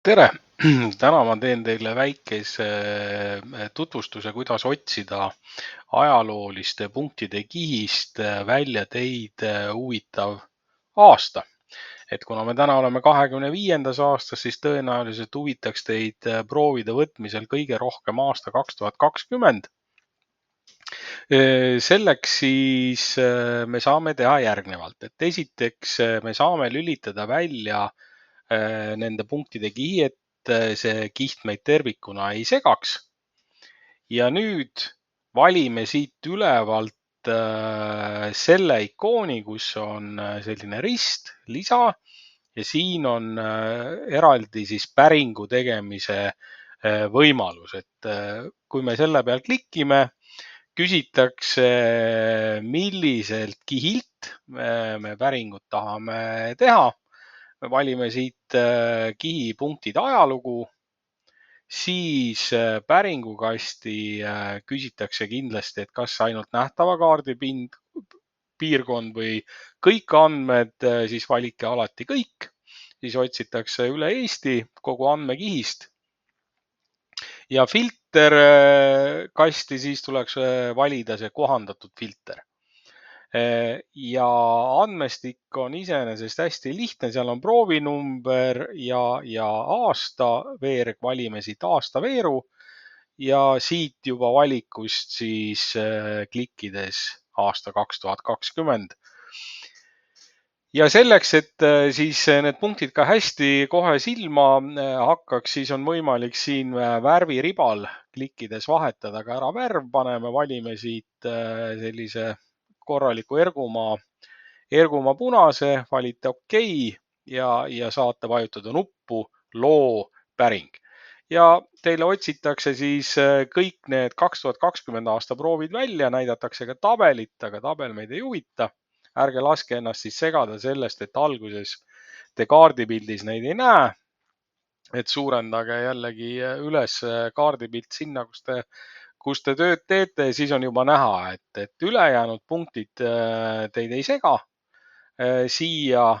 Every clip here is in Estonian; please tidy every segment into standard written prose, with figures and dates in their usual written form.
Tere! Täna ma teen teile väikese tutvustuse, kuidas otsida ajalooliste punktide kihist välja teid huvitav aasta. Et kuna me täna oleme 25. aastas, siis tõenäoliselt huvitaks teid proovide võtmisel kõige rohkem aasta 2020. Selleks siis me saame teha järgnevalt, et esiteks me saame lülitada välja nende punktide kihi, et see kiht meid tervikuna ei segaks. Ja nüüd valime siit ülevalt selle ikooni, kus on selline rist, lisa ja siin on eraldi siis päringu tegemise võimalus, et kui me selle peal klikime, küsitakse, milliselt kihilt me päringut tahame teha. Me valime siit kihi punktide ajalugu, siis päringukasti küsitakse kindlasti, et kas ainult nähtava kaardi piirkond või kõik andmed, siis valike alati kõik. Siis otsitakse üle Eesti kogu andmekihist. Ja filterkasti siis tuleks valida see kohandatud filter. Ja andmestik on iseenesest hästi lihtne, seal on proovinumber ja aastaveerg, valime siit aastaveeru ja siit juba valikust siis klikkides aasta 2020. Ja selleks, et siis need punktid ka hästi kohe silma hakkaks, siis on võimalik siin värviribal klikkides vahetada ka ära värv, valime siit sellise korraliku ergumaa punase, valite OK ja saate vajutada nuppu loo päring. Ja teile otsitakse siis kõik need 2020 aasta proovid välja, näidatakse ka tabelit, aga tabel meid ei huvita. Ärge laske ennast siis segada sellest, et alguses te kaardipildis neid ei näe. Et suurendage jällegi üles kaardipilt sinna, kus te tööd teete, siis on juba näha, et ülejäänud punktid teid ei sega. Siia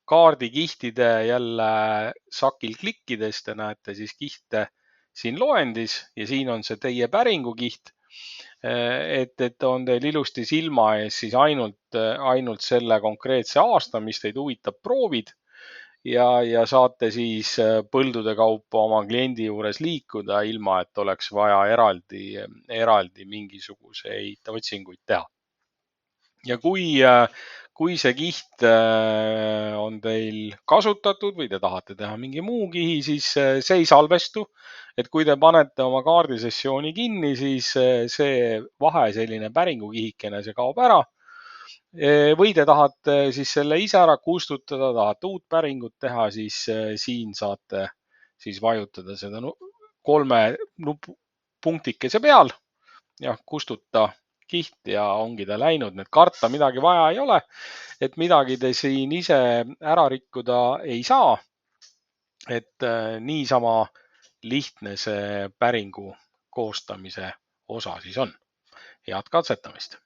kaardikihtide jälle sakil klikkides te näete siis kihte siin loendis ja siin on see teie päringukiht. Et on teil ilusti silma ees siis ainult selle konkreetse aasta, mis teid huvitab, proovid ja saate siis põldude kaupa oma kliendi juures liikuda, ilma et oleks vaja eraldi mingisuguseid otsinguid teha. Ja kui see kiht on teil kasutatud või te tahate teha mingi muu kihi, siis see ei salvestu. Et kui te panete oma kaardisessiooni kinni, siis see vahe, selline päringukihikene, see kaob ära. Või te tahate siis selle ise ära kustutada, tahate uut päringut teha, siis siin saate siis vajutada seda 3 punktikese peal ja kustuta kiht ja ongi ta läinud. Nüüd karta midagi vaja ei ole, et midagi te siin ise ära rikkuda ei saa. Et niisama lihtne see päringu koostamise osa siis on. Head katsetamist!